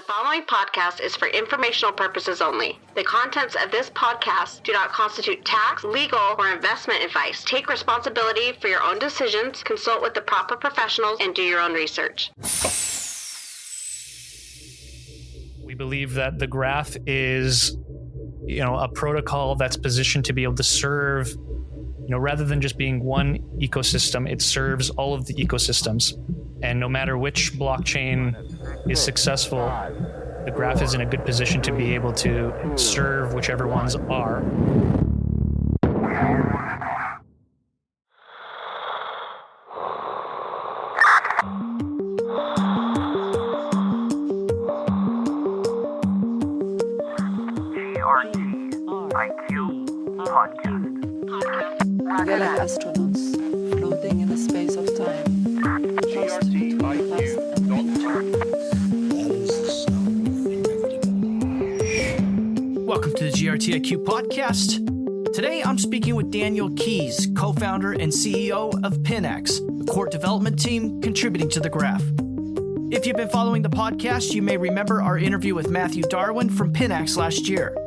following podcast is for informational purposes only. The contents of this podcast do not constitute tax, legal, or investment advice. Take responsibility for your own decisions, consult with the proper professionals, and do your own research. We believe that the graph is, a protocol that's positioned to be able to serve, rather than just being one ecosystem, it serves all of the ecosystems. And no matter which blockchain is successful, the graph is in a good position to be able to serve whichever ones are. We're like astronauts floating in the space of time. Lost between past and future. Welcome to the GRTIQ podcast. Today I'm speaking with Daniel Keys, co-founder and CEO of Pinax, a core development team contributing to the graph. If you've been following the podcast, you may remember our interview with Matthew Darwin from Pinax last year.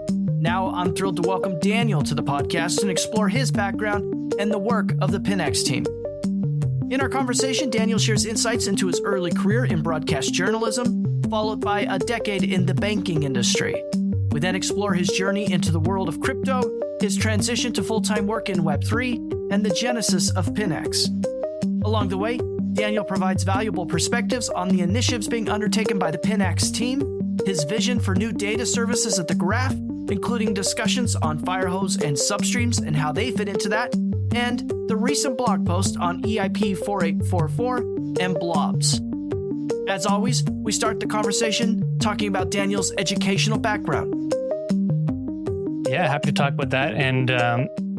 Now I'm thrilled to welcome Daniel to the podcast and explore his background and the work of the Pinax team. In our conversation, Daniel shares insights into his early career in broadcast journalism, followed by a decade in the banking industry. We then explore his journey into the world of crypto, his transition to full-time work in Web3, and the genesis of Pinax. Along the way, Daniel provides valuable perspectives on the initiatives being undertaken by the Pinax team, his vision for new data services at the graph, including discussions on Firehose and Substreams and how they fit into that, and the recent blog post on EIP 4844 and blobs. As always, we start the conversation talking about Daniel's educational background. Yeah, happy to talk about that. And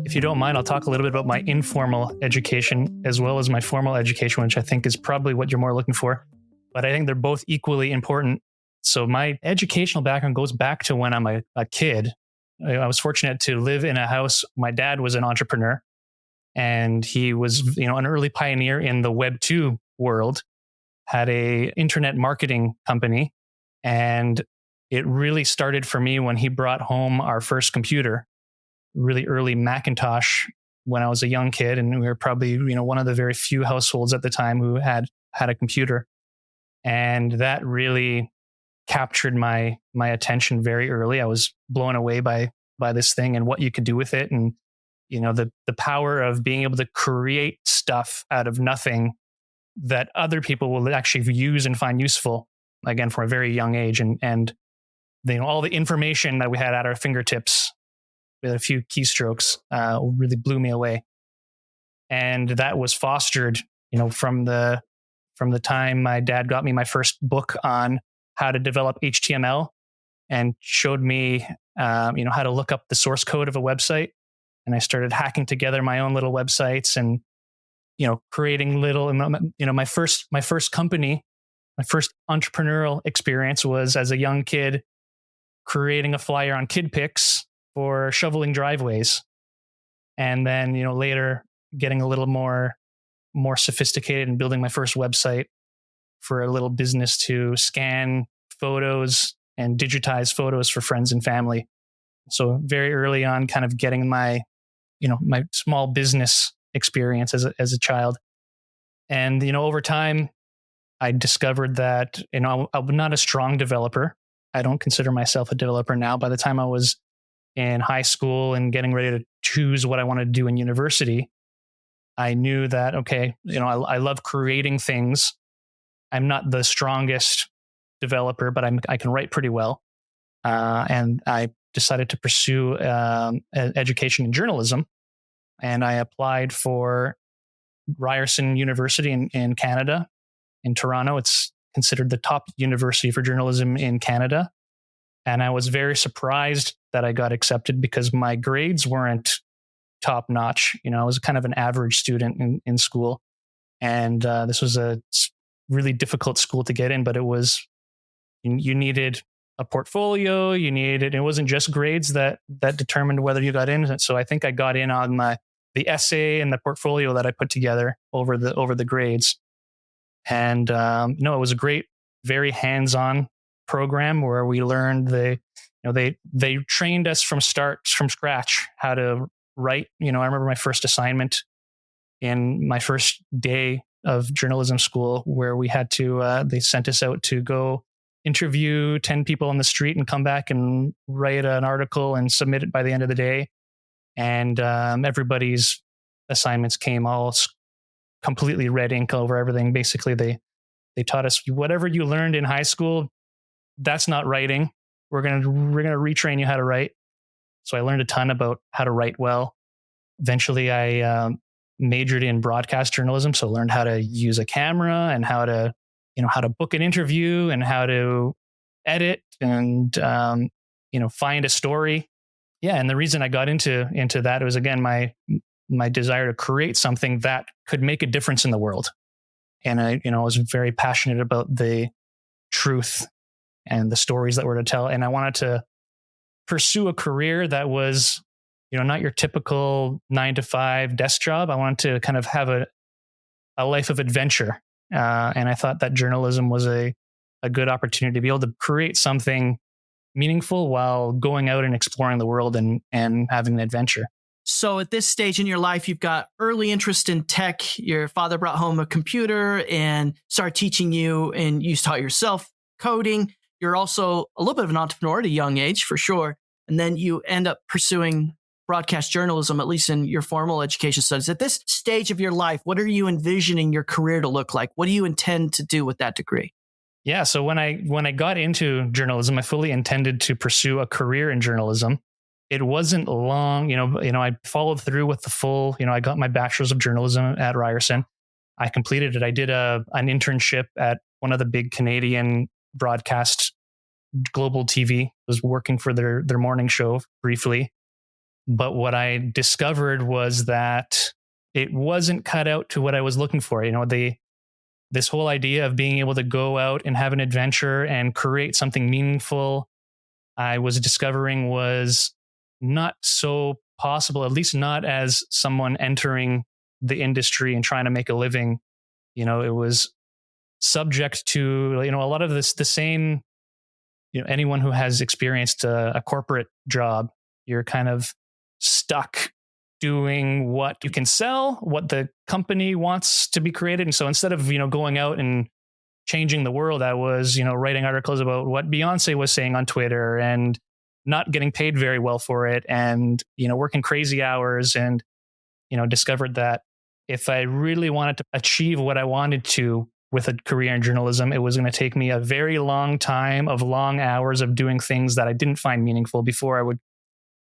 if you don't mind, I'll talk a little bit about my informal education as well as my formal education, which I think is probably what you're more looking for. But I think they're both equally important. So my educational background goes back to when I'm a kid. I was fortunate to live in a house. My dad was an entrepreneur, and he was, an early pioneer in the Web 2 world, had a internet marketing company. And it really started for me when he brought home our first computer, really early Macintosh, when I was a young kid. And we were probably, one of the very few households at the time who had a computer. And that really captured my attention very early. I was blown away by this thing and what you could do with it, and the power of being able to create stuff out of nothing that other people will actually use and find useful, again, from a very young age. And all the information that we had at our fingertips with a few keystrokes really blew me away. And that was fostered, from the time my dad got me my first book on how to develop HTML and showed me, how to look up the source code of a website. And I started hacking together my own little websites and, creating little, my first company, my first entrepreneurial experience was as a young kid creating a flyer on KidPix for shoveling driveways. And then, later getting a little more sophisticated and building my first website for a little business to scan photos and digitize photos for friends and family. So very early on, kind of getting my small business experience as a child. And, over time, I discovered that, I'm not a strong developer. I don't consider myself a developer now. By the time I was in high school and getting ready to choose what I wanted to do in university, I knew that, okay, I love creating things. I'm not the strongest developer, but I can write pretty well. And I decided to pursue education in journalism. And I applied for Ryerson University in Canada, in Toronto. It's considered the top university for journalism in Canada. And I was very surprised that I got accepted because my grades weren't top notch. I was kind of an average student in school. And this was a really difficult school to get in, but it was, you needed a portfolio, it wasn't just grades that determined whether you got in. So I think I got in on the essay and the portfolio that I put together over the grades. And it was a great, very hands-on program where we learned they trained us from scratch how to write. I remember my first assignment in my first day of journalism school where we had to, they sent us out to go interview 10 people on the street and come back and write an article and submit it by the end of the day. And everybody's assignments came all completely red ink over everything. Basically, they taught us whatever you learned in high school, that's not writing. We're gonna retrain you how to write. So I learned a ton about how to write well. Eventually, I majored in broadcast journalism, so learned how to use a camera and how to book an interview and how to edit and find a story. Yeah, and the reason I got into that was, again, my desire to create something that could make a difference in the world. And I was very passionate about the truth and the stories that were to tell. And I wanted to pursue a career that was, not your typical 9-to-5 desk job. I wanted to kind of have a life of adventure. And I thought that journalism was a good opportunity to be able to create something meaningful while going out and exploring the world and having an adventure. So at this stage in your life, you've got early interest in tech. Your father brought home a computer and started teaching you, and you taught yourself coding. You're also a little bit of an entrepreneur at a young age, for sure. And then you end up pursuing broadcast journalism, at least in your formal education studies. At this stage of your life, what are you envisioning your career to look like? What do you intend to do with that degree? Yeah, so when I got into journalism, I fully intended to pursue a career in journalism. It wasn't long, I followed through with the full, I got my bachelor's of journalism at Ryerson. I completed it. I did an internship at one of the big Canadian broadcast, Global TV. Was working for their morning show briefly. But what I discovered was that it wasn't cut out to what I was looking for. This whole idea of being able to go out and have an adventure and create something meaningful, I was discovering was not so possible, at least not as someone entering the industry and trying to make a living. It was subject to, a lot of the same, anyone who has experienced a corporate job, you're kind of stuck doing what you can sell, what the company wants to be created. And so instead of, going out and changing the world, I was, writing articles about what Beyonce was saying on Twitter and not getting paid very well for it and, working crazy hours, and, discovered that if I really wanted to achieve what I wanted to with a career in journalism, it was going to take me a very long time of long hours of doing things that I didn't find meaningful before I would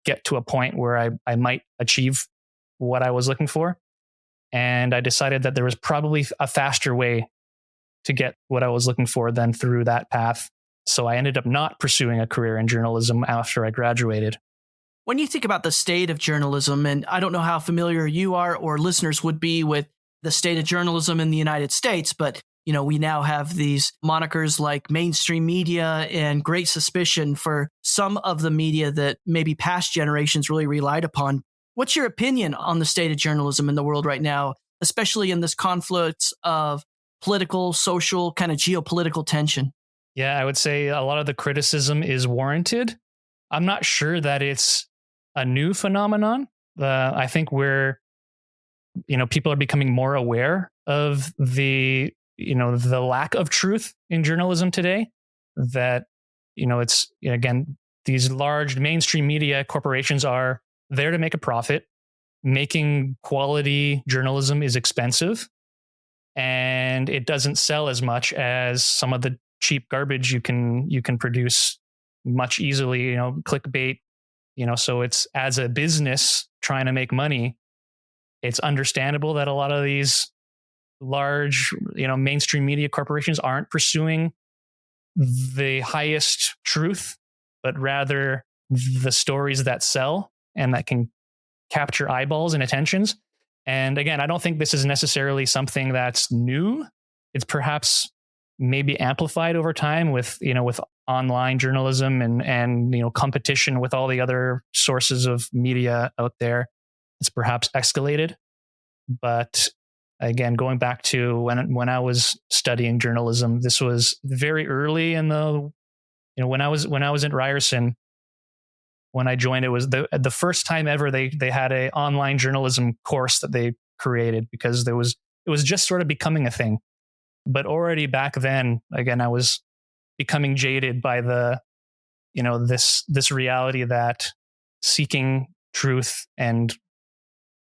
get to a point where I might achieve what I was looking for. And I decided that there was probably a faster way to get what I was looking for than through that path. So I ended up not pursuing a career in journalism after I graduated. When you think about the state of journalism, and I don't know how familiar you are or listeners would be with the state of journalism in the United States, but we now have these monikers like mainstream media and great suspicion for some of the media that maybe past generations really relied upon. What's your opinion on the state of journalism in the world right now, especially in this confluence of political, social, kind of geopolitical tension? Yeah, I would say a lot of the criticism is warranted. I'm not sure that it's a new phenomenon. I think people are becoming more aware of the lack of truth in journalism today. That, it's, again, these large mainstream media corporations are there to make a profit. Making quality journalism is expensive, and it doesn't sell as much as some of the cheap garbage you can produce much easily, clickbait, so it's, as a business trying to make money, it's understandable that a lot of these large, mainstream media corporations aren't pursuing the highest truth, but rather the stories that sell and that can capture eyeballs and attentions. And again, I don't think this is necessarily something that's new. It's perhaps maybe amplified over time with online journalism and competition with all the other sources of media out there. It's perhaps escalated. But again, going back to when I was studying journalism, this was very early in the when I was in Ryerson, when I joined, it was the first time ever they had a online journalism course that they created, because it was just sort of becoming a thing. But already back then, again, I was becoming jaded by this reality that seeking truth and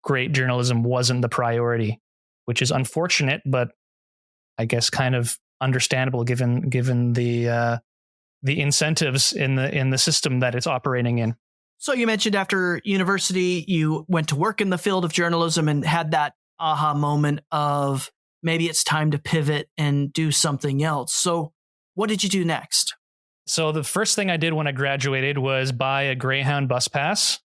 great journalism wasn't the priority, which is unfortunate, but I guess kind of understandable given the incentives in the system that it's operating in. So you mentioned after university, you went to work in the field of journalism and had that aha moment of maybe it's time to pivot and do something else. So what did you do next? So the first thing I did when I graduated was buy a Greyhound bus pass,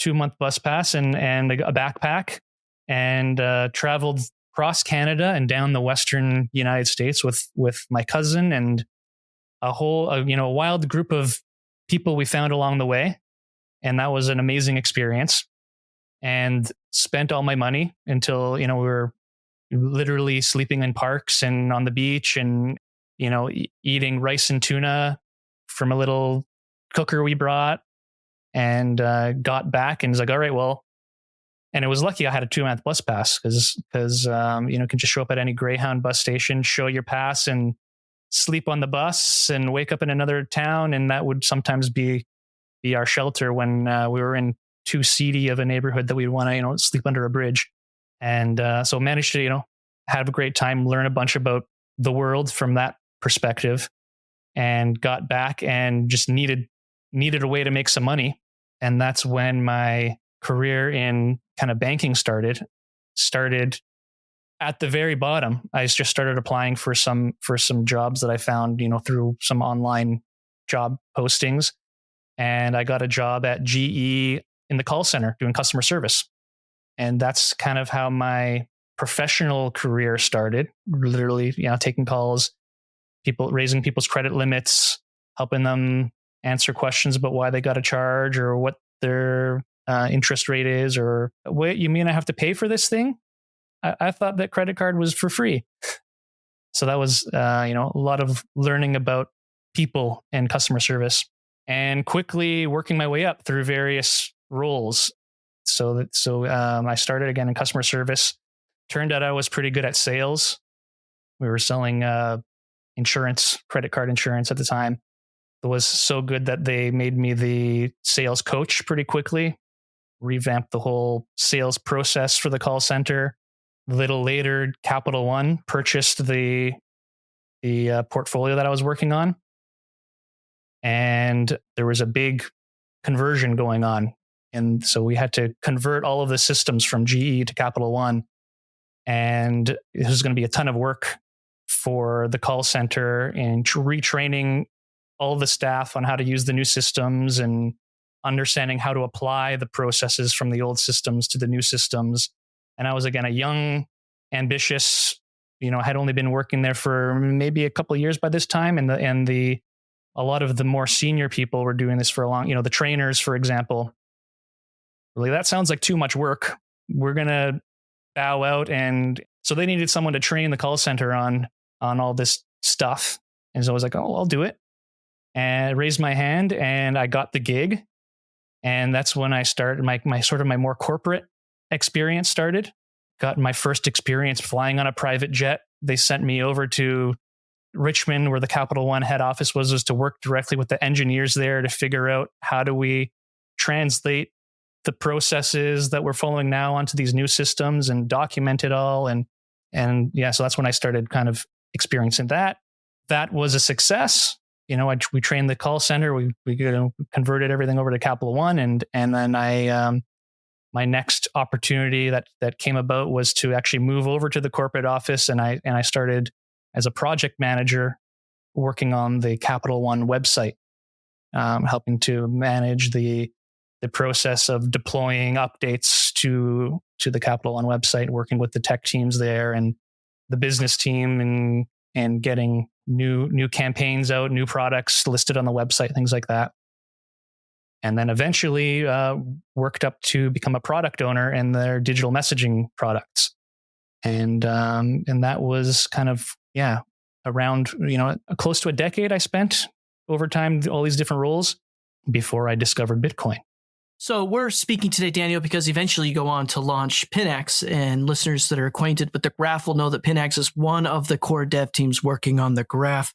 2-month bus pass, and a backpack, and traveled across Canada and down the Western United States with my cousin and a whole, a wild group of people we found along the way. And that was an amazing experience, and spent all my money until, we were literally sleeping in parks and on the beach and, eating rice and tuna from a little cooker we brought, and got back and was like, all right, well, and it was lucky I had a 2-month bus pass because you can just show up at any Greyhound bus station, show your pass, and sleep on the bus and wake up in another town. And that would sometimes be our shelter when we were in too seedy of a neighborhood that we'd want to, sleep under a bridge. And so managed to, have a great time, learn a bunch about the world from that perspective, and got back and just needed a way to make some money. And that's when my career in kind of banking started at the very bottom. I just started applying for some jobs that I found, through some online job postings. And I got a job at GE in the call center doing customer service. And that's kind of how my professional career started, literally, taking calls, people, raising people's credit limits, helping them answer questions about why they got a charge or what their interest rate is, or wait, you mean I have to pay for this thing? I thought that credit card was for free. So that was, a lot of learning about people and customer service, and quickly working my way up through various roles. So I started again in customer service. Turned out I was pretty good at sales. We were selling insurance, credit card insurance at the time. It was so good that they made me the sales coach pretty quickly, revamped the whole sales process for the call center. A little later, Capital One purchased the portfolio that I was working on. And there was a big conversion going on. And so we had to convert all of the systems from GE to Capital One. And it was going to be a ton of work for the call center and retraining all the staff on how to use the new systems and understanding how to apply the processes from the old systems to the new systems. And I was, again, a young, ambitious, I had only been working there for maybe a couple of years by this time. And a lot of the more senior people were doing this for a long, the trainers, for example, really, that sounds like too much work. We're going to bow out. And so they needed someone to train the call center on all this stuff. And so I was like, oh, I'll do it. And I raised my hand and I got the gig. And that's when I started my sort of my more corporate experience started. Got my first experience flying on a private jet. They sent me over to Richmond, where the Capital One head office was to work directly with the engineers there to figure out how do we translate the processes that we're following now onto these new systems and document it all. And yeah, so that's when I started kind of experiencing that. That was a success. We trained the call center. We converted everything over to Capital One, and then my next opportunity that came about was to actually move over to the corporate office, and I started as a project manager working on the Capital One website, helping to manage the process of deploying updates to the Capital One website, working with the tech teams there and the business team, and getting new campaigns out, new products listed on the website, things like that. And then eventually worked up to become a product owner in their digital messaging products. And that was kind of, around, close to a decade I spent over time, all these different roles before I discovered Bitcoin. So we're speaking today, Daniel, because eventually you go on to launch Pinax, and listeners that are acquainted with the graph will know that Pinax is one of the core dev teams working on the graph.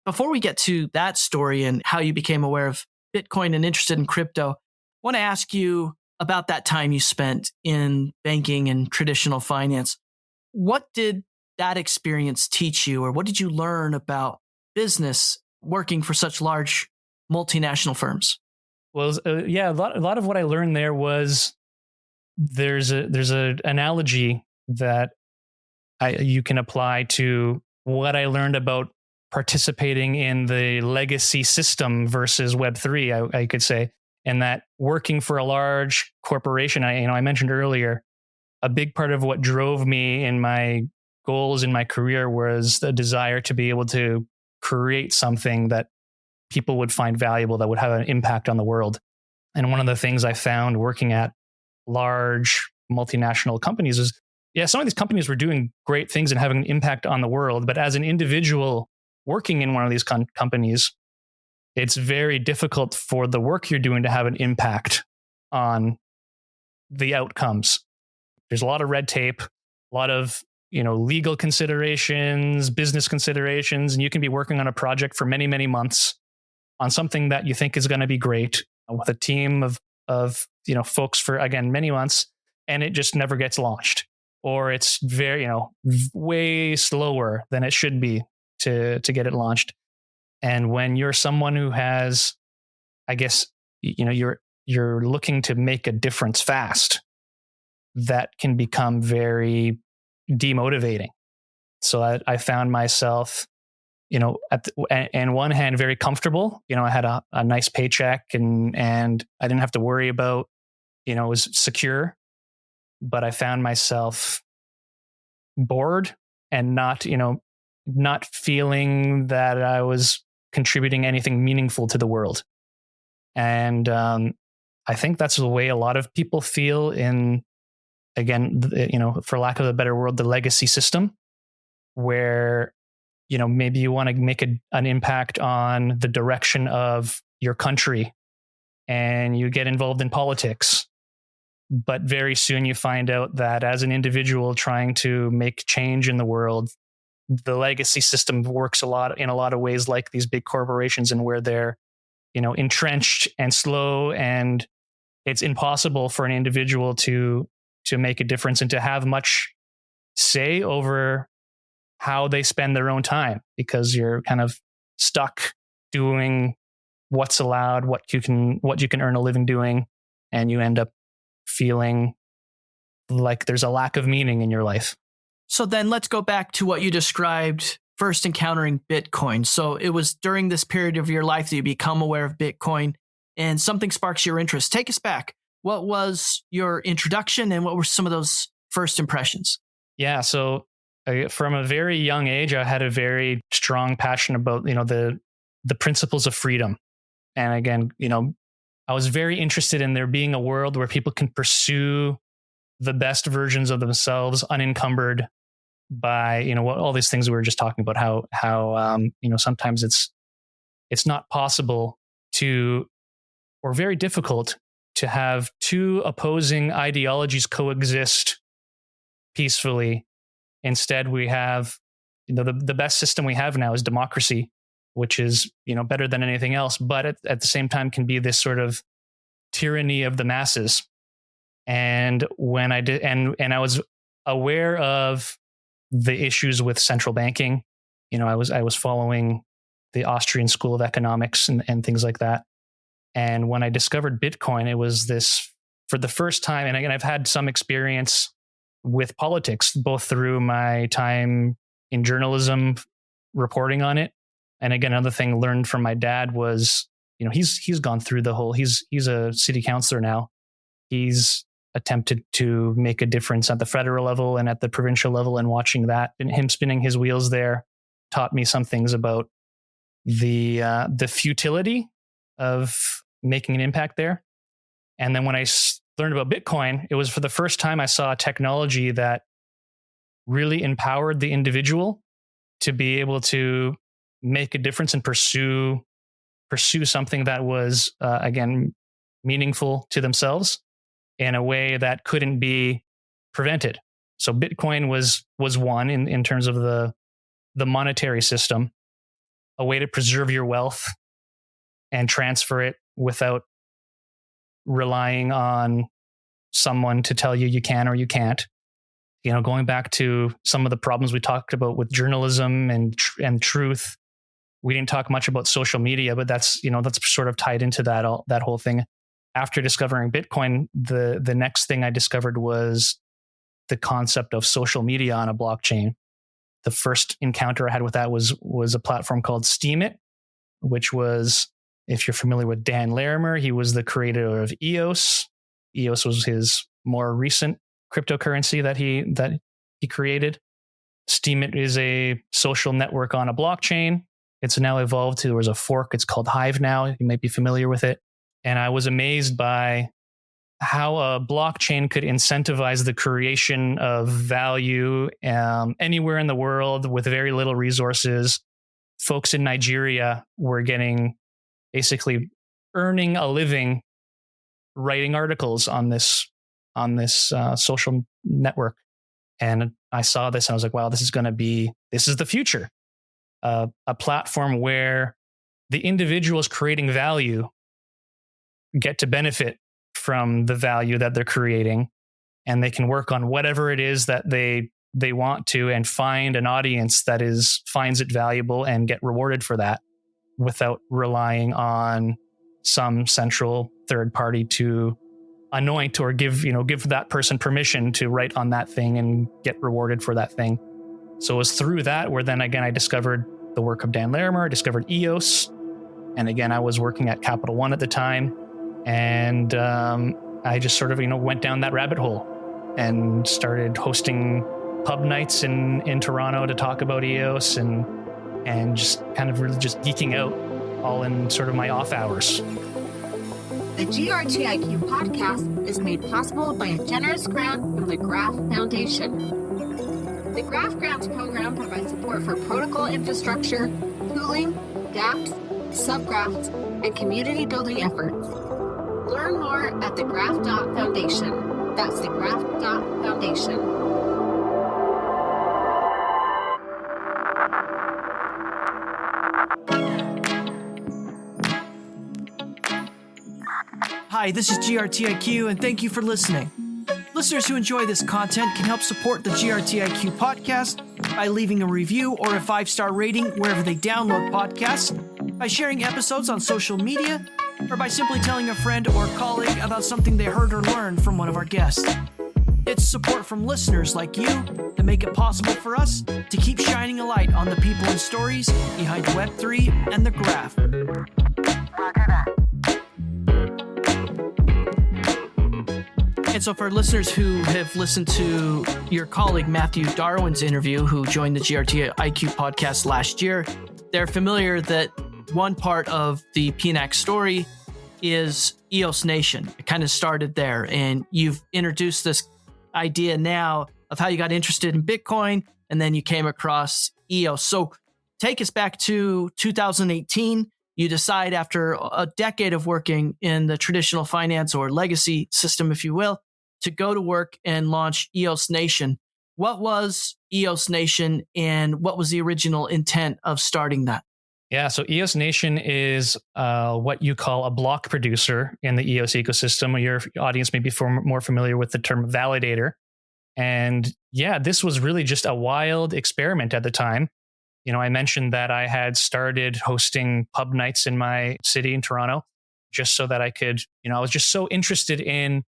Before we get to that story and how you became aware of Bitcoin and interested in crypto, I want to ask you about that time you spent in banking and traditional finance. What did that experience teach you, or what did you learn about business working for such large multinational firms? Well, a lot of what I learned there was there's a analogy that you can apply to what I learned about participating in the legacy system versus Web3, I could say, and that working for a large corporation, I mentioned earlier, a big part of what drove me in my goals in my career was the desire to be able to create something that people would find valuable, that would have an impact on the world. And one of the things I found working at large multinational companies is, some of these companies were doing great things and having an impact on the world. But as an individual working in one of these companies, it's very difficult for the work you're doing to have an impact on the outcomes. There's a lot of red tape, a lot of legal considerations, business considerations, and you can be working on a project for many, many months on something that you think is going to be great with a team of folks for, again, many months, and it just never gets launched, or it's very, way slower than it should be to get it launched. And when you're someone who has, I guess, you're looking to make a difference fast, that can become very demotivating. So I found myself, on one hand, very comfortable. I had a nice paycheck and I didn't have to worry about, it was secure, but I found myself bored and not feeling that I was contributing anything meaningful to the world. And I think that's the way a lot of people feel in, again, for lack of a better word, the legacy system, where maybe you want to make an impact on the direction of your country and you get involved in politics. But very soon you find out that as an individual trying to make change in the world, the legacy system works in a lot of ways like these big corporations, and where they're, entrenched and slow, and it's impossible for an individual to make a difference and to have much say over how they spend their own time, because you're kind of stuck doing what's allowed, what you can earn a living doing, and you end up feeling like there's a lack of meaning in your life. So then let's go back to what you described first encountering Bitcoin. So it was during this period of your life that you become aware of Bitcoin and something sparks your interest. Take us back. What was your introduction and what were some of those first impressions? Yeah. So from a very young age, I had a very strong passion about, the principles of freedom. And again, I was very interested in there being a world where people can pursue the best versions of themselves unencumbered by, all these things we were just talking about, how sometimes it's not possible to, or very difficult to have two opposing ideologies coexist peacefully. Instead, we have, the best system we have now is democracy, which is, better than anything else, but at the same time can be this sort of tyranny of the masses. And when I did, and I was aware of the issues with central banking, I was following the Austrian School of Economics and things like that. And when I discovered Bitcoin, it was this, for the first time, and again, I've had some experience with politics, both through my time in journalism, reporting on it. And again, another thing learned from my dad was, he's gone through the whole, he's a city councilor now. He's attempted to make a difference at the federal level and at the provincial level, and watching that and him spinning his wheels there taught me some things about the futility of making an impact there. And then when I learned about Bitcoin, it was for the first time I saw a technology that really empowered the individual to be able to make a difference and pursue pursue something that was, again, meaningful to themselves in a way that couldn't be prevented. So Bitcoin was one in terms of the monetary system, a way to preserve your wealth and transfer it without relying on someone to tell you you can or you can't. You know, going back to some of the problems we talked about with journalism and truth, we didn't talk much about social media, but that's sort of tied into that whole thing. After discovering Bitcoin, the next thing I discovered was the concept of social media on a blockchain. The first encounter I had with that was a platform called Steemit, which was, if you're familiar with Dan Larimer, he was the creator of EOS. EOS was his more recent cryptocurrency that he created. Steemit is a social network on a blockchain. It's now evolved to, there was a fork, it's called Hive now. You might be familiar with it. And I was amazed by how a blockchain could incentivize the creation of value anywhere in the world with very little resources. Folks in Nigeria were basically earning a living writing articles on this social network. And I saw this and I was like, wow, this is the future. A platform where the individuals creating value get to benefit from the value that they're creating, and they can work on whatever it is that they want to and find an audience that finds it valuable and get rewarded for that without relying on some central third party to anoint or give that person permission to write on that thing and get rewarded for that thing. So it was through that where then again I discovered the work of Dan Larimer, I discovered EOS, and again I was working at Capital One at the time, and I just sort of went down that rabbit hole and started hosting pub nights in Toronto to talk about EOS and just kind of really just geeking out all in sort of my off hours. The GRTIQ podcast is made possible by a generous grant from the Graph Foundation. The Graph Grants program provides support for protocol infrastructure, tooling, dApps, subgraphs, and community building efforts. Learn more at thegraph.foundation. That's thegraph.foundation. Hi, this is GRTIQ, and thank you for listening. Listeners who enjoy this content can help support the GRTIQ podcast by leaving a review or a 5-star rating wherever they download podcasts, by sharing episodes on social media, or by simply telling a friend or colleague about something they heard or learned from one of our guests. It's support from listeners like you that make it possible for us to keep shining a light on the people and stories behind Web3 and the graph. And so for listeners who have listened to your colleague Matthew Darwin's interview, who joined the GRT IQ podcast last year, they're familiar that one part of the Pinax story is EOS Nation. It kind of started there, and you've introduced this idea now of how you got interested in Bitcoin, and then you came across EOS. So take us back to 2018. You decide after a decade of working in the traditional finance or legacy system, if you will, to go to work and launch EOS Nation. What was EOS Nation, and what was the original intent of starting that? Yeah, so EOS Nation is what you call a block producer in the EOS ecosystem. Your audience may be more familiar with the term validator. And yeah, this was really just a wild experiment at the time. I mentioned that I had started hosting pub nights in my city in Toronto, just so that I could, I was just so interested in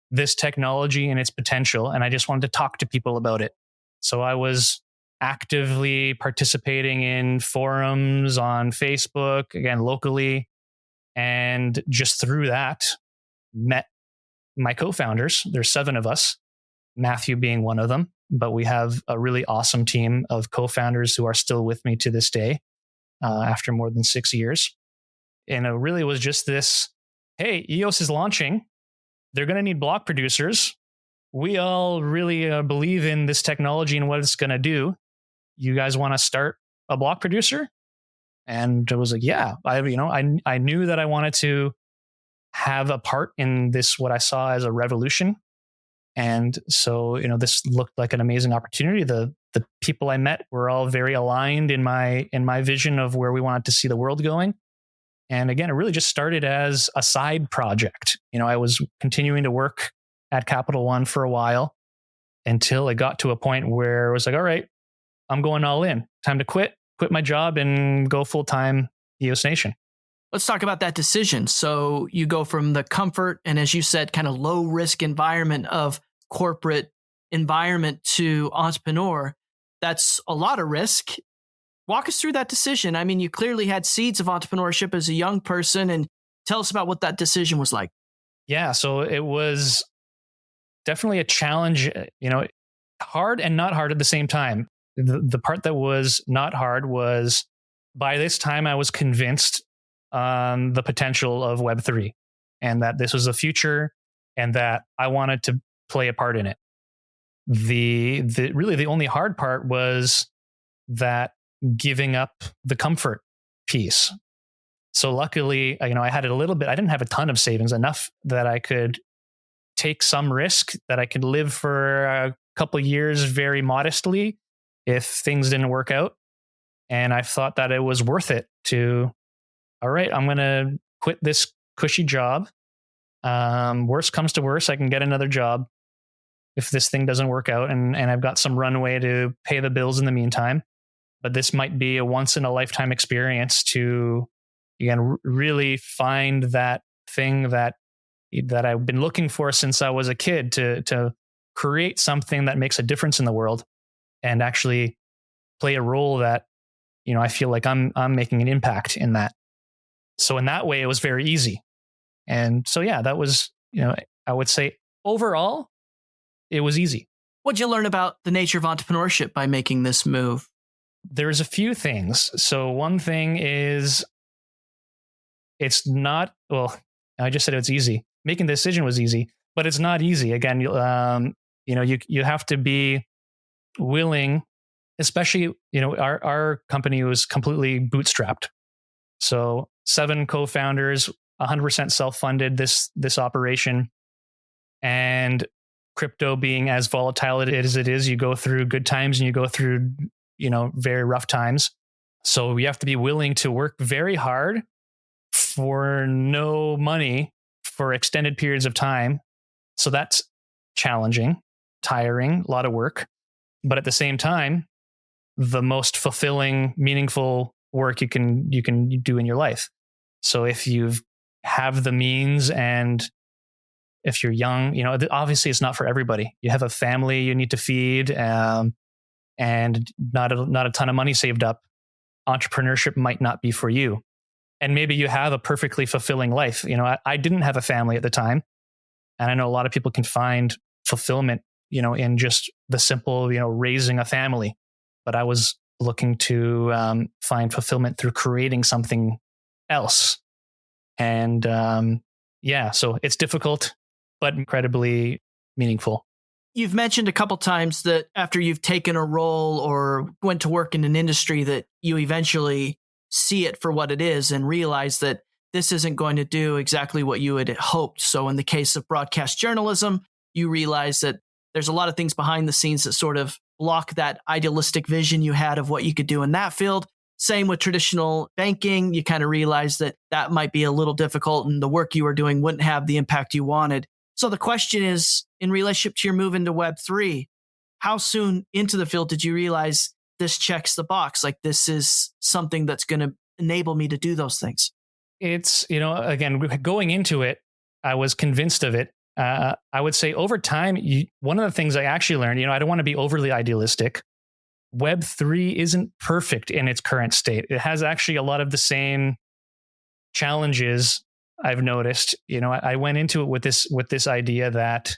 this technology and its potential, and I just wanted to talk to people about it. So I was actively participating in forums on Facebook, again, locally, and just through that, met my co-founders. There's 7 of us, Matthew being one of them. But we have a really awesome team of co-founders who are still with me to this day after more than 6 years. And it really was just this, hey, EOS is launching. They're going to need block producers. We all really believe in this technology and what it's going to do. You guys want to start a block producer? And I was like, yeah, I knew that I wanted to have a part in this, what I saw as a revolution. And so, this looked like an amazing opportunity. The people I met were all very aligned in my vision of where we wanted to see the world going. And again, it really just started as a side project. I was continuing to work at Capital One for a while until it got to a point where it was like, all right, I'm going all in. Time to quit my job and go full-time EOS Nation. Let's talk about that decision. So you go from the comfort and, as you said, kind of low risk environment of corporate environment to entrepreneur. That's a lot of risk. Walk us through that decision. I mean, you clearly had seeds of entrepreneurship as a young person, and tell us about what that decision was like. Yeah, so it was definitely a challenge, hard and not hard at the same time. The part that was not hard was, by this time I was convinced on the potential of Web3 and that this was a future and that I wanted to play a part in it. The only hard part was that giving up the comfort piece. So luckily, I had it a little bit. I didn't have a ton of savings, enough that I could take some risk, that I could live for a couple of years very modestly if things didn't work out. And I thought that it was worth it to, all right, I'm going to quit this cushy job. Worst comes to worst, I can get another job if this thing doesn't work out, and I've got some runway to pay the bills in the meantime. But this might be a once in a lifetime experience to, again, really find that thing that I've been looking for since I was a kid, to create something that makes a difference in the world and actually play a role that, I feel like I'm making an impact in that. So in that way, it was very easy. And so, yeah, that was, I would say overall, it was easy. What'd you learn about the nature of entrepreneurship by making this move? There's a few things. So one thing is, it's not, well, I just said it's easy. Making the decision was easy, but it's not easy. Again, you have to be willing, especially, our company was completely bootstrapped. So 7 co-founders, 100% self-funded this operation, and crypto being as volatile as it is, you go through good times and you go through, very rough times. So you have to be willing to work very hard for no money for extended periods of time. So that's challenging, tiring, a lot of work. But at the same time, the most fulfilling, meaningful work you can do in your life. So if you have the means, and if you're young, obviously it's not for everybody. You have a family you need to feed, and not a ton of money saved up. Entrepreneurship might not be for you. And maybe you have a perfectly fulfilling life. I didn't have a family at the time. And I know a lot of people can find fulfillment, in just the simple, raising a family. But I was looking to find fulfillment through creating something else. And so it's difficult, but incredibly meaningful. You've mentioned a couple times that after you've taken a role or went to work in an industry, that you eventually see it for what it is and realize that this isn't going to do exactly what you had hoped. So in the case of broadcast journalism, you realize that there's a lot of things behind the scenes that sort of block that idealistic vision you had of what you could do in that field. Same with traditional banking. You kind of realize that might be a little difficult and the work you were doing wouldn't have the impact you wanted. So the question is, in relationship to your move into Web3, how soon into the field did you realize this checks the box? Like, this is something that's going to enable me to do those things? It's, again, going into it, I was convinced of it. I would say over time, one of the things I actually learned, I don't want to be overly idealistic. Web3 isn't perfect in its current state. It has actually a lot of the same challenges I've noticed. I went into it with this idea that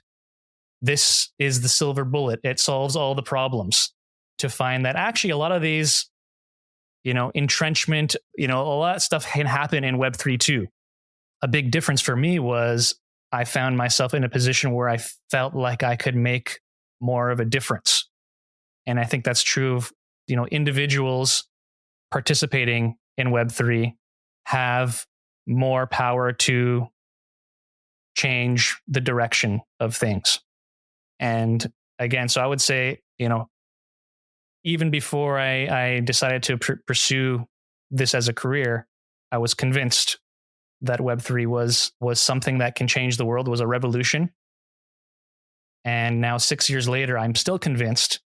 this is the silver bullet. It solves all the problems, to find that actually a lot of these, entrenchment, a lot of stuff can happen in Web3 too. A big difference for me was I found myself in a position where I felt like I could make more of a difference. And I think that's true of, individuals participating in Web3 have more power to change the direction of things. And again, so I would say, even before I decided to pursue this as a career, I was convinced that Web3 was something that can change the world, was a revolution. And now 6 years later, I'm still convinced.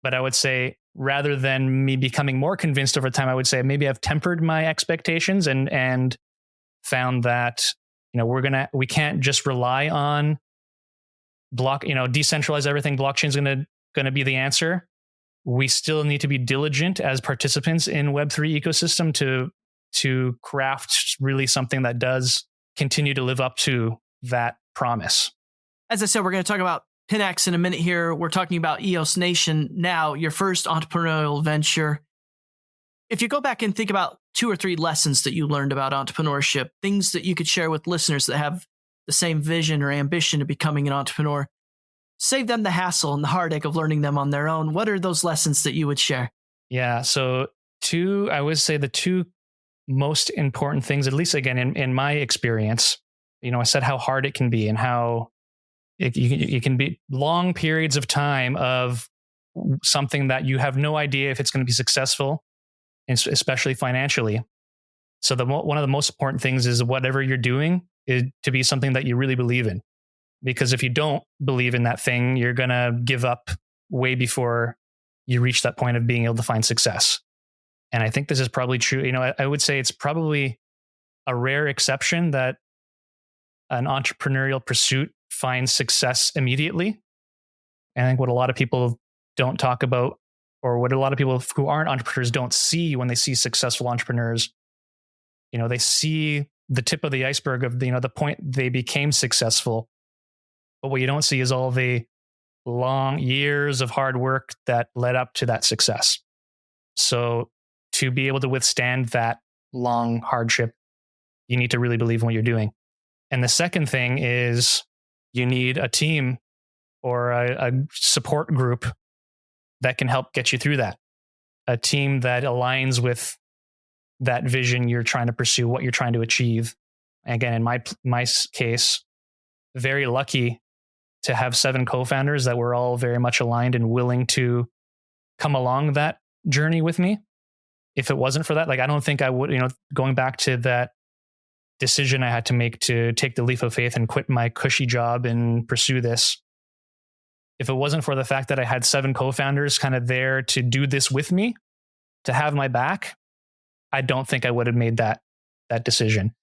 But I would say, rather than me becoming more convinced over time, I would say maybe I've tempered my expectations and found that we can't just rely on decentralize everything. Blockchain is going to be the answer. We still need to be diligent as participants in Web3 ecosystem to craft really something that does continue to live up to that promise. As I said, we're going to talk about Pinax in a minute here. We're talking about EOS Nation now, your first entrepreneurial venture. If you go back and think about 2 or 3 lessons that you learned about entrepreneurship, things that you could share with listeners that have the same vision or ambition of becoming an entrepreneur, save them the hassle and the heartache of learning them on their own. What are those lessons that you would share? Yeah. So I would say the 2 most important things, at least again, in my experience, I said how hard it can be and how it can be long periods of time of something that you have no idea if it's going to be successful, especially financially. So one of the most important things is whatever you're doing is to be something that you really believe in. Because if you don't believe in that thing, you're going to give up way before you reach that point of being able to find success. And I think this is probably true. I would say it's probably a rare exception that an entrepreneurial pursuit finds success immediately. And I think what a lot of people don't talk about, or what a lot of people who aren't entrepreneurs don't see when they see successful entrepreneurs, they see the tip of the iceberg of the point they became successful. But what you don't see is all the long years of hard work that led up to that success. So to be able to withstand that long hardship, you need to really believe in what you're doing. And the second thing is you need a team or a support group that can help get you through that. A team that aligns with that vision you're trying to pursue, what you're trying to achieve. Again, in my case, very lucky to have 7 co-founders that were all very much aligned and willing to come along that journey with me. If it wasn't for that, I don't think I would, going back to that decision I had to make to take the leap of faith and quit my cushy job and pursue this. If it wasn't for the fact that I had 7 co-founders kind of there to do this with me, to have my back, I don't think I would have made that decision.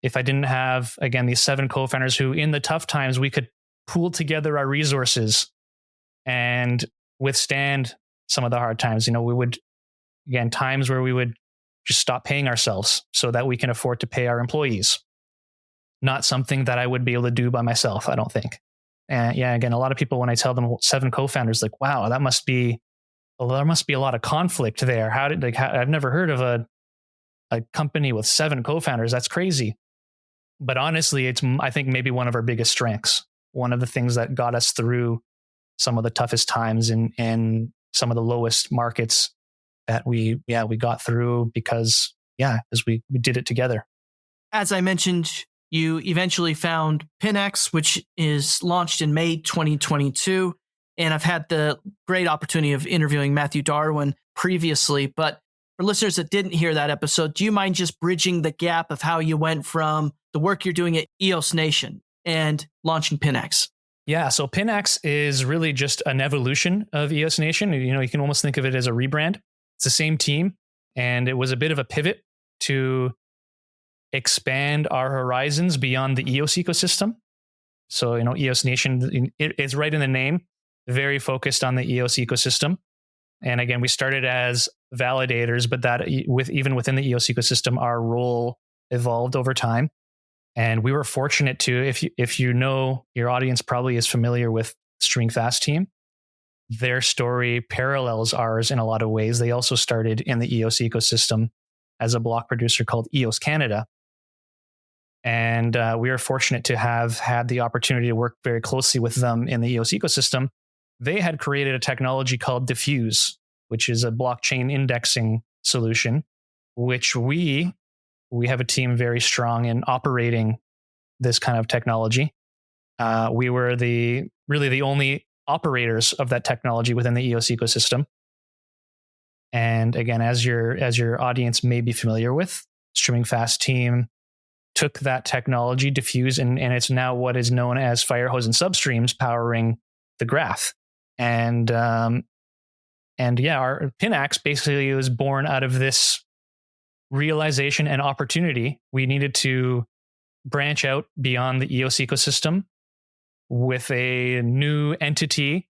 If I didn't have, again, these 7 co-founders who in the tough times, we could pool together our resources and withstand some of the hard times. We would, again, times where we would just stop paying ourselves so that we can afford to pay our employees. Not something that I would be able to do by myself, I don't think. And yeah, again, a lot of people, when I tell them 7 co-founders, wow, there must be a lot of conflict there. I've never heard of a company with 7 co-founders. That's crazy. But honestly, it's, I think, maybe one of our biggest strengths. One of the things that got us through some of the toughest times and some of the lowest markets that we got through because we did it together. As I mentioned, you eventually found Pinax, which is launched in May 2022. And I've had the great opportunity of interviewing Matthew Darwin previously. But for listeners that didn't hear that episode, do you mind just bridging the gap of how you went from the work you're doing at EOS Nation and launching Pinax? Yeah, so Pinax is really just an evolution of EOS Nation. You can almost think of it as a rebrand. It's the same team, and it was a bit of a pivot to expand our horizons beyond the EOS ecosystem. So, EOS Nation, it's right in the name, very focused on the EOS ecosystem. And again, we started as validators, but that even within the EOS ecosystem, our role evolved over time. And we were fortunate to, if your audience probably is familiar with String Fast team, their story parallels ours in a lot of ways. They also started in the EOS ecosystem as a block producer called EOS Canada. And we are fortunate to have had the opportunity to work very closely with them in the EOS ecosystem. They had created a technology called Diffuse, which is a blockchain indexing solution which we have a team very strong in operating this kind of technology. We were really the only operators of that technology within the EOS ecosystem. And again, as your audience may be familiar with, Streaming Fast team took that technology, diffuse, and it's now what is known as Firehose and Substreams powering the graph. And our Pinax basically was born out of this realization and opportunity. We needed to branch out beyond the EOS ecosystem with a new entity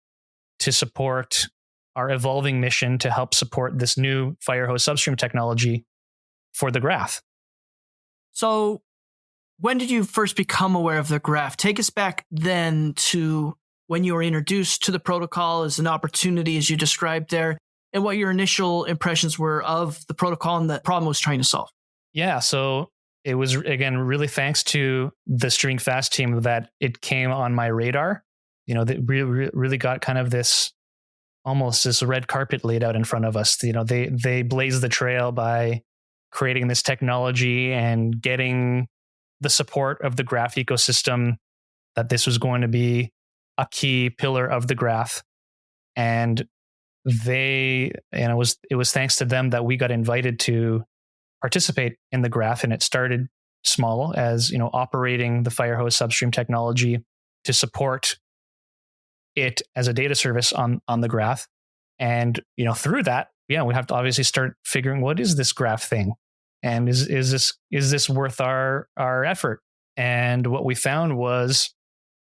to support our evolving mission to help support this new Firehose Substream technology for the graph. So when did you first become aware of the graph? Take us back then to when you were introduced to the protocol as an opportunity, as you described there, and what your initial impressions were of the protocol and the problem it was trying to solve. Yeah, so it was, again, really thanks to the Streaming Fast team that it came on my radar. That really got kind of this red carpet laid out in front of us. They blazed the trail by creating this technology and getting the support of the graph ecosystem, that this was going to be a key pillar of the graph. And it was thanks to them that we got invited to participate in the graph. And it started small as, operating the Firehose Substream technology to support it as a data service on the graph. And, through that, we have to obviously start figuring, what is this graph thing? And is this worth our effort? And what we found was,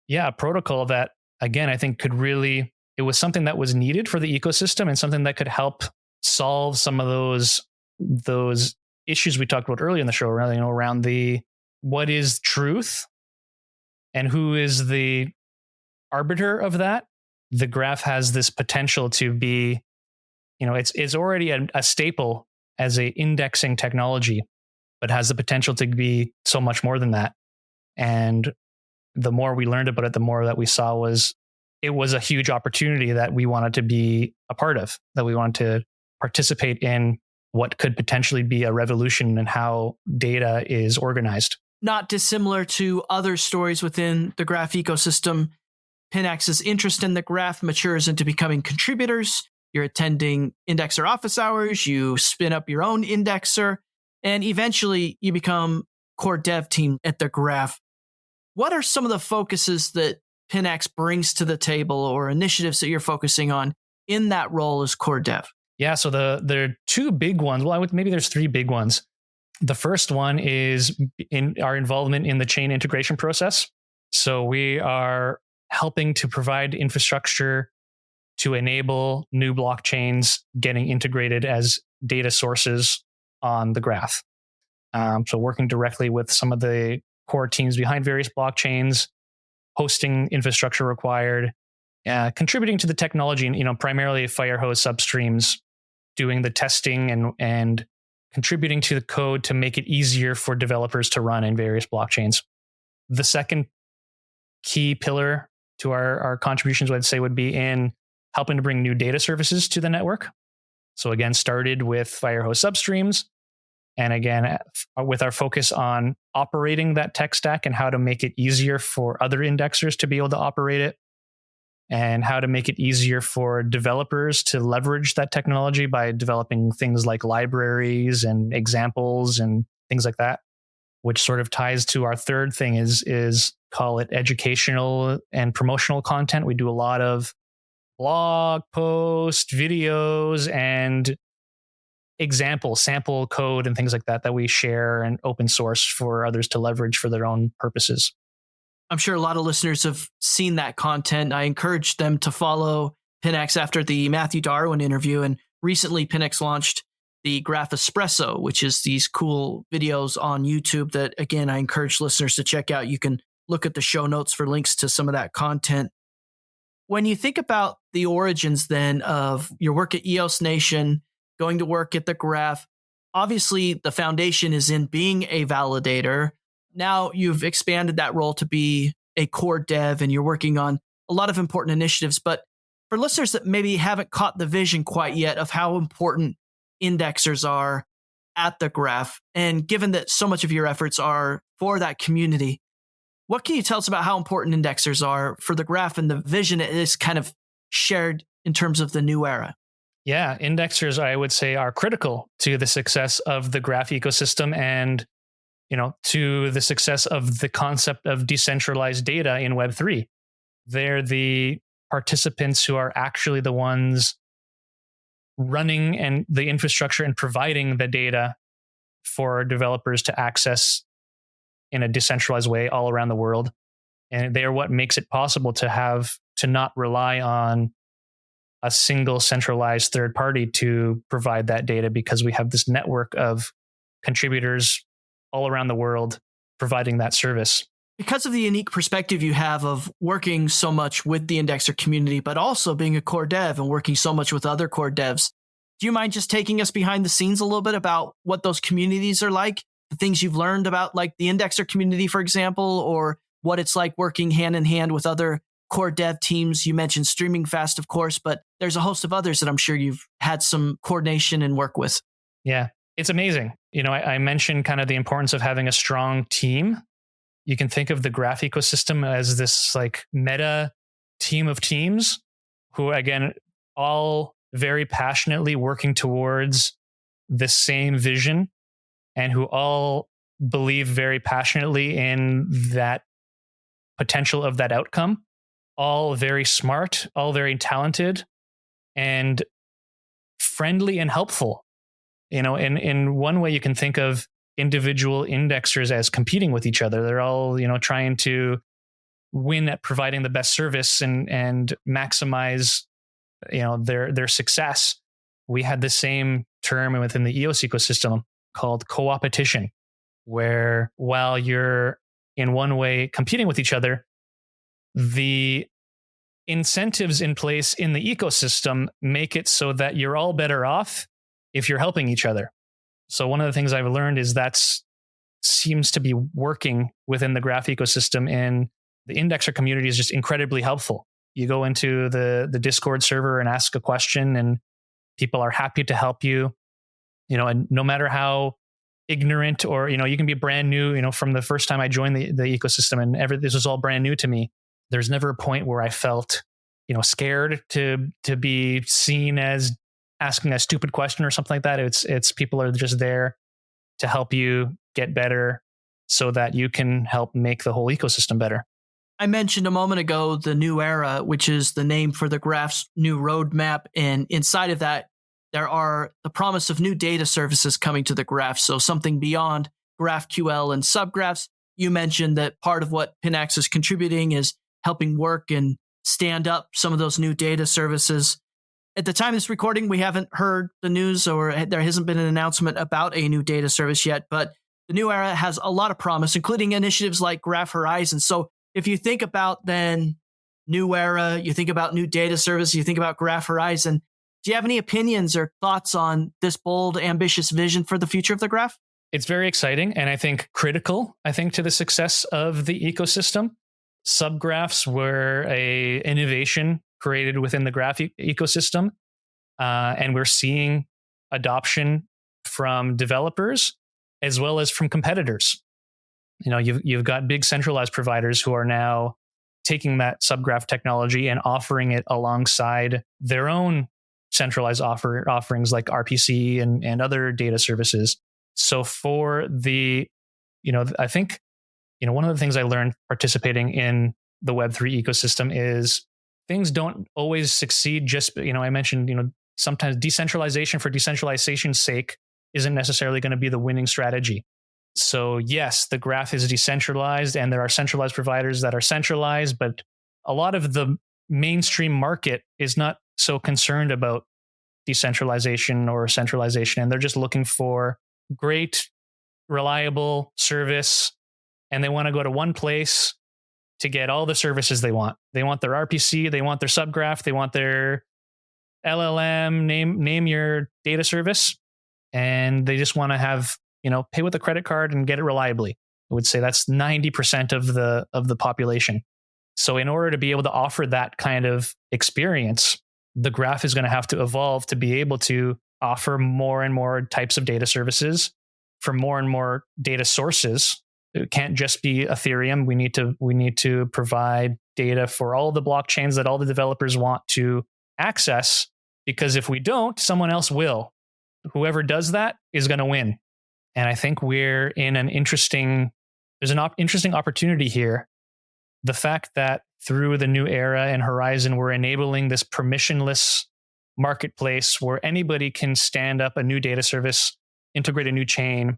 a protocol that, again, I think it was something that was needed for the ecosystem and something that could help solve some of those issues we talked about earlier in the show, around what is truth and who is the arbiter of that. The graph has this potential to be, it's already a staple as a indexing technology, but has the potential to be so much more than that. And the more we learned about it, the more that we saw it was a huge opportunity that we wanted to be a part of, that we wanted to participate in what could potentially be a revolution in how data is organized. Not dissimilar to other stories within the graph ecosystem, Pinax's interest in the graph matures into becoming contributors. You're attending indexer office hours, you spin up your own indexer, and eventually you become core dev team at the graph. What are some of the focuses that Pinax brings to the table, or initiatives that you're focusing on in that role as core dev? Yeah, so there are two big ones. Well, maybe there's three big ones. The first one is in our involvement in the chain integration process. So we are helping to provide infrastructure to enable new blockchains getting integrated as data sources on the graph. So working directly with some of the core teams behind various blockchains, hosting infrastructure required, contributing to the technology, and primarily Firehose Substreams, doing the testing and contributing to the code to make it easier for developers to run in various blockchains. The second key pillar to our contributions, I'd say, would be in helping to bring new data services to the network. So again, started with Firehose Substreams, and again, with our focus on operating that tech stack and how to make it easier for other indexers to be able to operate it, and how to make it easier for developers to leverage that technology by developing things like libraries and examples and things like that, which sort of ties to our third thing is call it educational and promotional content. We do a lot of blog posts, videos, and examples, sample code and things like that we share and open source for others to leverage for their own purposes. I'm sure a lot of listeners have seen that content. I encourage them to follow Pinax after the Matthew Darwin interview. And recently, Pinax launched the Graph Espresso, which is these cool videos on YouTube that, again, I encourage listeners to check out. You can look at the show notes for links to some of that content. When you think about the origins then of your work at EOS Nation, going to work at the Graph, obviously the foundation is in being a validator. Now you've expanded that role to be a core dev and you're working on a lot of important initiatives. But for listeners that maybe haven't caught the vision quite yet of how important indexers are at the graph. And given that so much of your efforts are for that community, what can you tell us about how important indexers are for the graph and the vision it is kind of shared in terms of the new era? Yeah, indexers, I would say, are critical to the success of the graph ecosystem and, to the success of the concept of decentralized data in Web3. They're the participants who are actually the ones running and the infrastructure and providing the data for developers to access in a decentralized way all around the world. And they are what makes it possible to not rely on a single centralized third party to provide that data, because we have this network of contributors all around the world providing that service. Because of the unique perspective you have of working so much with the indexer community, but also being a core dev and working so much with other core devs, do you mind just taking us behind the scenes a little bit about what those communities are like? The things you've learned about, like the indexer community, for example, or what it's like working hand in hand with other core dev teams. You mentioned Streaming Fast, of course, but there's a host of others that I'm sure you've had some coordination and work with. Yeah, it's amazing. I mentioned kind of the importance of having a strong team. You can think of the graph ecosystem as this like meta team of teams who, again, all very passionately working towards the same vision and who all believe very passionately in that potential of that outcome. All very smart, all very talented and friendly and helpful. In one way you can think of individual indexers as competing with each other. They're all, trying to win at providing the best service and maximize, their success. We had the same term within the EOS ecosystem called co-opetition, where while you're in one way competing with each other, the incentives in place in the ecosystem make it so that you're all better off if you're helping each other. So one of the things I've learned is that seems to be working within the graph ecosystem, and the indexer community is just incredibly helpful. You go into the Discord server and ask a question and people are happy to help you, and no matter how ignorant or, you can be brand new, from the first time I joined the ecosystem and this was all brand new to me. There's never a point where I felt, scared to be seen as asking a stupid question or something like that. It's people are just there to help you get better so that you can help make the whole ecosystem better. I mentioned a moment ago the new era, which is the name for the graph's new roadmap. And inside of that, there are the promise of new data services coming to the graph. So something beyond GraphQL and subgraphs. You mentioned that part of what Pinax is contributing is helping work and stand up some of those new data services. At the time of this recording, we haven't heard the news or there hasn't been an announcement about a new data service yet, but the new era has a lot of promise, including initiatives like Graph Horizon. So if you think about then new era, you think about new data service, you think about Graph Horizon, do you have any opinions or thoughts on this bold, ambitious vision for the future of the graph? It's very exciting and I think critical, to the success of the ecosystem. Subgraphs were an innovation created within the graph ecosystem. And we're seeing adoption from developers as well as from competitors. You've got big centralized providers who are now taking that subgraph technology and offering it alongside their own centralized offerings like RPC and other data services. So for I think, one of the things I learned participating in the Web3 ecosystem is things don't always succeed just, I mentioned, sometimes decentralization for decentralization's sake isn't necessarily going to be the winning strategy. So yes, the graph is decentralized and there are centralized providers that are centralized, but a lot of the mainstream market is not so concerned about decentralization or centralization. And they're just looking for great, reliable service. And they want to go to one place to get all the services they want. They want their RPC, they want their subgraph, they want their LLM, name your data service. And they just want to have, pay with a credit card and get it reliably. I would say that's 90% of the population. So in order to be able to offer that kind of experience, the graph is going to have to evolve to be able to offer more and more types of data services for more and more data sources. It can't just be Ethereum. We need to provide data for all the blockchains that all the developers want to access, because if we don't, someone else will. Whoever does that is going to win. And I think we're in there's an interesting opportunity here. The fact that through the new era and Horizon, we're enabling this permissionless marketplace where anybody can stand up a new data service, integrate a new chain,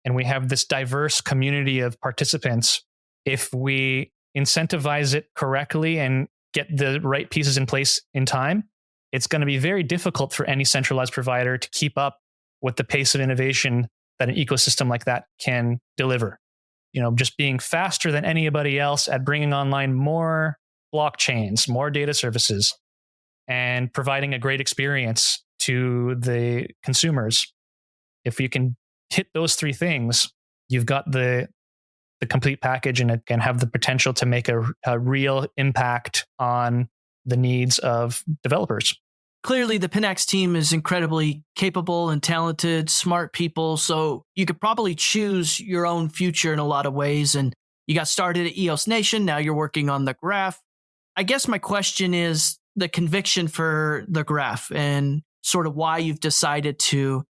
and we have this diverse community of participants. If we incentivize it correctly and get the right pieces in place in time, it's going to be very difficult for any centralized provider to keep up with the pace of innovation that an ecosystem like that can deliver. Just being faster than anybody else at bringing online more blockchains, more data services, and providing a great experience to the consumers. If you can hit those three things, you've got the complete package, and it can have the potential to make a real impact on the needs of developers. Clearly, the Pinax team is incredibly capable and talented, smart people. So you could probably choose your own future in a lot of ways. And you got started at EOS Nation. Now you're working on the graph. I guess my question is the conviction for the graph and sort of why you've decided to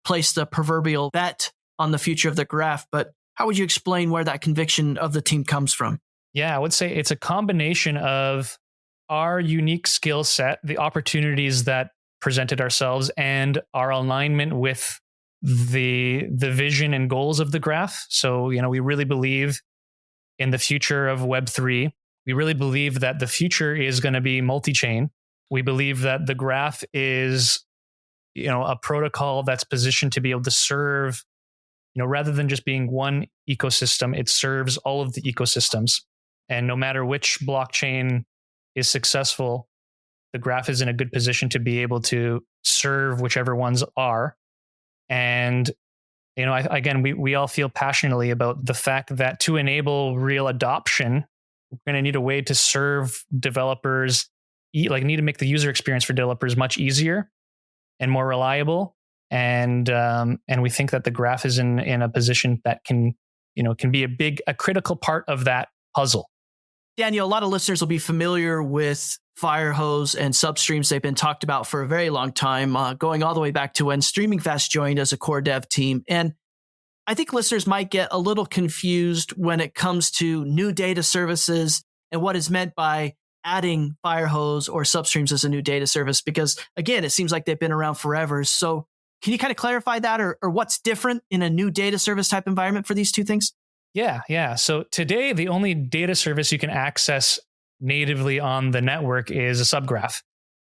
place the proverbial bet on the future of the graph. But how would you explain where that conviction of the team comes from? Yeah, I would say it's a combination of our unique skill set, the opportunities that presented ourselves, and our alignment with the vision and goals of the graph. So, we really believe in the future of Web3. We really believe that the future is going to be multi-chain. We believe that the graph is, a protocol that's positioned to be able to serve, rather than just being one ecosystem, it serves all of the ecosystems. And no matter which blockchain is successful, the graph is in a good position to be able to serve whichever ones are. And, we all feel passionately about the fact that to enable real adoption, we're going to need a way to serve developers, need to make the user experience for developers much easier and more reliable. And we think that the graph is in a position that can be a critical part of that puzzle. Daniel, a lot of listeners will be familiar with Firehose and Substreams. They've been talked about for a very long time, going all the way back to when Streaming Fast joined as a core dev team. And I think listeners might get a little confused when it comes to new data services and what is meant by adding Firehose or Substreams as a new data service, because again, it seems like they've been around forever. So can you kind of clarify that or what's different in a new data service type environment for these two things? Yeah. So today, the only data service you can access natively on the network is a subgraph.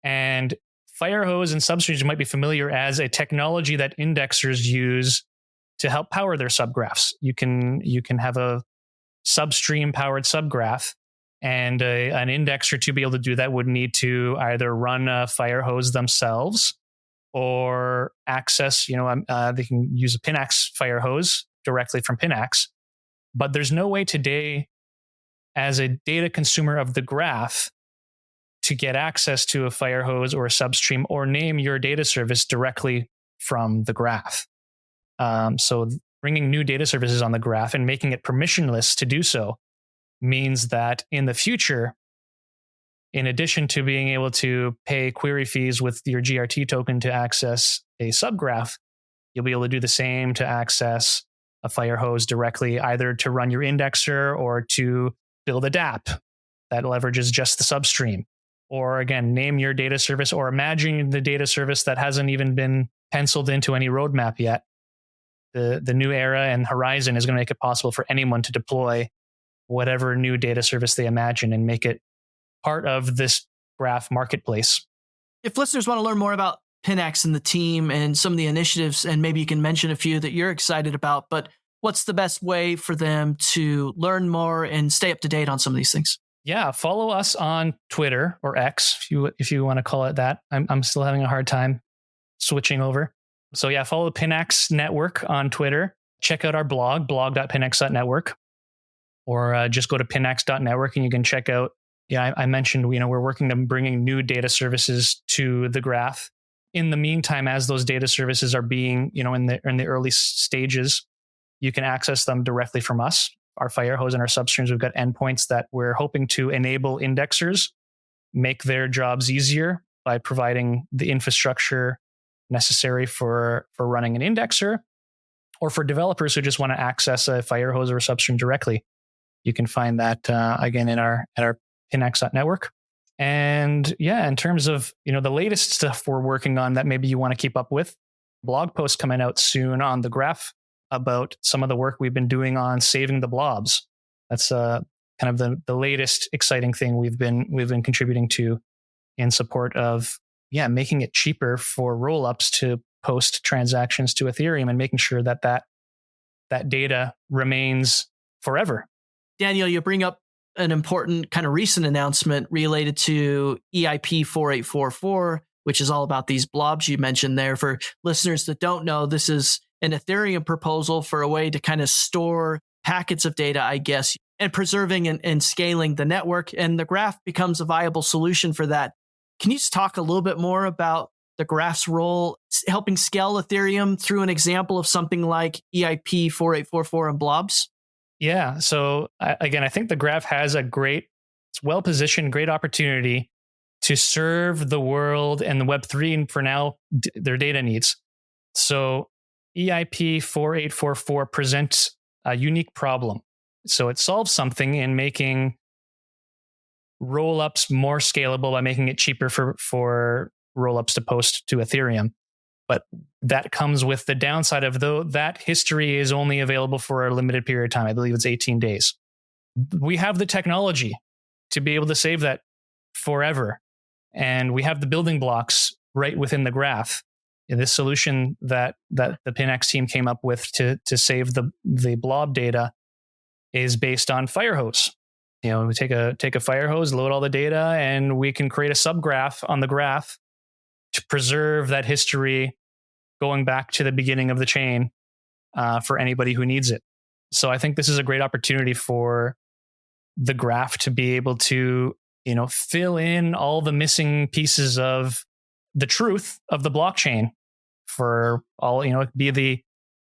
And Firehose and Substreams, you might be familiar as a technology that indexers use to help power their subgraphs. You can have a substream powered subgraph, and an indexer to be able to do that would need to either run a Firehose themselves or access, they can use a Pinax Firehose directly from Pinax. But there's no way today as a data consumer of the graph to get access to a Firehose or a Substream or name your data service directly from the graph. So bringing new data services on the graph and making it permissionless to do so means that in the future, in addition to being able to pay query fees with your GRT token to access a subgraph, you'll be able to do the same to access a Firehose directly, either to run your indexer or to build a dApp that leverages just the substream. Or again, name your data service or imagine the data service that hasn't even been penciled into any roadmap yet. The new era and Horizon is going to make it possible for anyone to deploy whatever new data service they imagine and make it part of this graph marketplace. If listeners want to learn more about Pinax and the team and some of the initiatives, and maybe you can mention a few that you're excited about, but what's the best way for them to learn more and stay up to date on some of these things? Yeah, follow us on Twitter or X, if you want to call it that. I'm still having a hard time switching over. So yeah, follow the Pinax network on Twitter. Check out our blog.pinax.network, or just go to pinax.network and you can check out. Yeah, I mentioned we're working on bringing new data services to the graph. in the meantime, as those data services are being, in the early stages, you can access them directly from us. Our Firehose and our Substreams, we've got endpoints that we're hoping to enable indexers, make their jobs easier by providing the infrastructure necessary for running an indexer, or for developers who just want to access a Firehose or a Substream directly. You can find that again at our Pinax.network. And in terms of the latest stuff we're working on that maybe you want to keep up with, blog post coming out soon on the Graph about some of the work we've been doing on saving the blobs. That's kind of the latest exciting thing we've been contributing to in support of making it cheaper for rollups to post transactions to Ethereum and making sure that data remains forever. Daniel, you bring up an important kind of recent announcement related to EIP 4844, which is all about these blobs you mentioned there. For listeners that don't know, this is an Ethereum proposal for a way to kind of store packets of data, I guess, and preserving and scaling the network. And the Graph becomes a viable solution for that. Can you just talk a little bit more about the Graph's role helping scale Ethereum through an example of something like EIP 4844 and blobs? Yeah. So again, I think the Graph has it's well-positioned, great opportunity to serve the world and the Web3 and for now, their data needs. So EIP 4844 presents a unique problem. So it solves something in making rollups more scalable by making it cheaper for rollups to post to Ethereum. But that comes with the downside of that history is only available for a limited period of time. I believe it's 18 days. We have the technology to be able to save that forever. And we have the building blocks right within the Graph. And this solution that the Pinax team came up with to save the blob data is based on Firehose. We take a Firehose, load all the data, and we can create a subgraph on the Graph to preserve that history going back to the beginning of the chain for anybody who needs it. So I think this is a great opportunity for the Graph to be able to, fill in all the missing pieces of the truth of the blockchain for all, be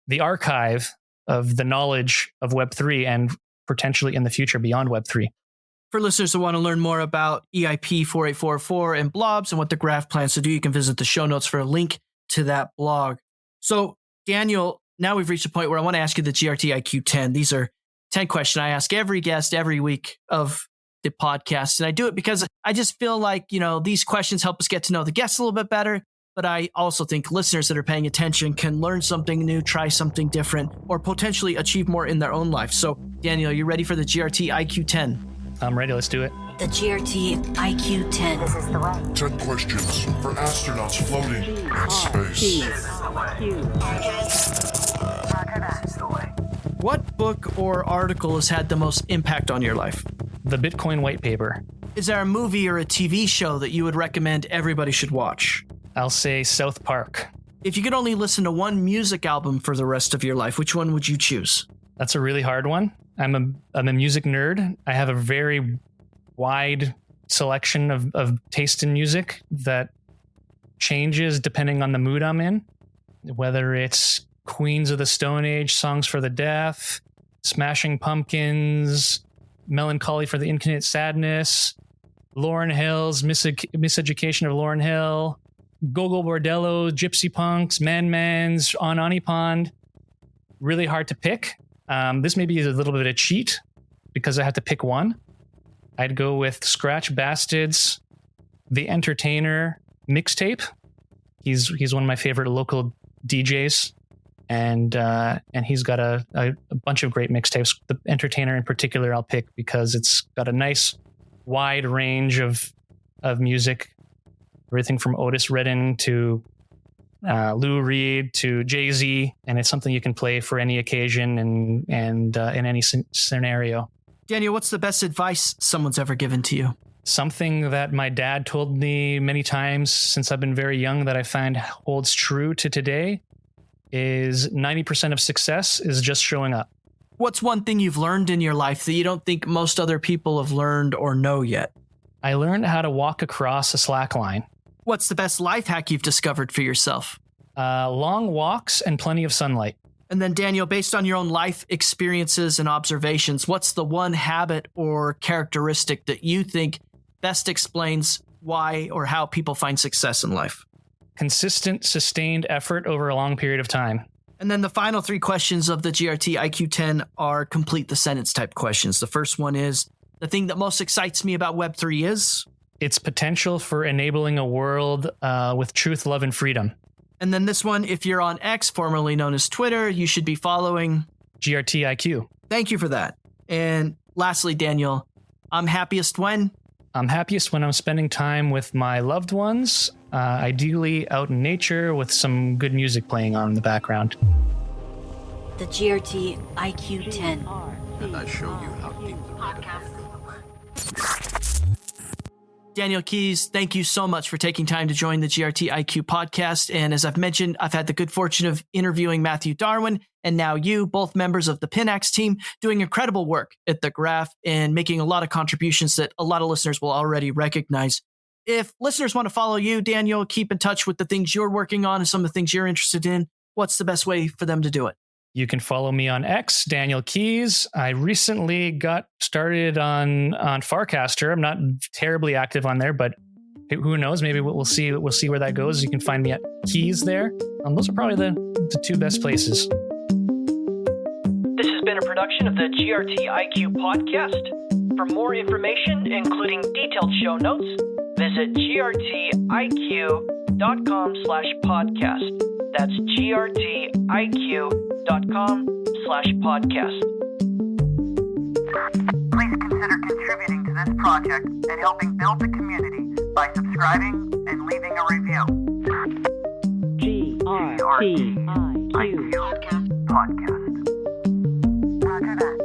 the archive of the knowledge of Web3 and potentially in the future beyond Web3. For listeners who want to learn more about EIP 4844 and blobs and what the Graph plans to do, you can visit the show notes for a link to that blog. So, Daniel, now we've reached a point where I want to ask you the GRT IQ 10. These are 10 questions I ask every guest every week of the podcast. And I do it because I just feel like, these questions help us get to know the guests a little bit better. But I also think listeners that are paying attention can learn something new, try something different, or potentially achieve more in their own life. So, Daniel, you ready for the GRT IQ 10? I'm ready. Let's do it. The GRT IQ 10. This is the way. 10 questions for astronauts floating in space. What book or article has had the most impact on your life? The Bitcoin white paper. Is there a movie or a TV show that you would recommend everybody should watch? I'll say South Park. If you could only listen to one music album for the rest of your life, which one would you choose? That's a really hard one. I'm a music nerd. I have a very wide selection of taste in music that changes depending on the mood I'm in, whether it's Queens of the Stone Age, Songs for the Deaf, Smashing Pumpkins, Melancholy for the Infinite Sadness, Lauryn Hill's Miseducation of Lauryn Hill, Gogo Bordello, Gypsy Punks, Man-Mans, On Ani Pond. Really hard to pick. This may be a little bit of a cheat because I have to pick one. I'd go with Scratch Bastid's The Entertainer mixtape. He's one of my favorite local DJs, and he's got a bunch of great mixtapes. The Entertainer in particular I'll pick because it's got a nice wide range of music, everything from Otis Redding to Lou Reed to Jay-Z, and it's something you can play for any occasion and in any scenario. Daniel, what's the best advice someone's ever given to you? Something that my dad told me many times since I've been very young that I find holds true to today is 90% of success is just showing up. What's one thing you've learned in your life that you don't think most other people have learned or know yet? I learned how to walk across a slack line. What's the best life hack you've discovered for yourself? Long walks and plenty of sunlight. And then, Daniel, based on your own life experiences and observations, what's the one habit or characteristic that you think best explains why or how people find success in life? Consistent, sustained effort over a long period of time. And then the final 3 questions of the GRT IQ 10 are complete the sentence type questions. The first one is, the thing that most excites me about Web3 is? Its potential for enabling a world with truth, love, and freedom. And then this one, if you're on X, formerly known as Twitter, you should be following GRT IQ. Thank you for that. And lastly, Daniel, I'm happiest when? I'm happiest when I'm spending time with my loved ones, ideally out in nature with some good music playing on in the background. The GRT IQ 10. And I show you how deep the Podcast. Daniel Keys, thank you so much for taking time to join the GRT IQ podcast. And as I've mentioned, I've had the good fortune of interviewing Matthew Darwin and now you, both members of the Pinax team, doing incredible work at the Graph and making a lot of contributions that a lot of listeners will already recognize. If listeners want to follow you, Daniel, keep in touch with the things you're working on and some of the things you're interested in, what's the best way for them to do it? You can follow me on X, Daniel Keys. I recently got started on Farcaster. I'm not terribly active on there, but who knows? Maybe we'll see. We'll see where that goes. You can find me at Keys there. Those are probably the 2 best places. This has been a production of the GRT IQ podcast. For more information, including detailed show notes, visit grtiq.com/podcast. That's grtiq.com/podcast. Please consider contributing to this project and helping build the community by subscribing and leaving a review. GRT IQ Podcast. Roger that.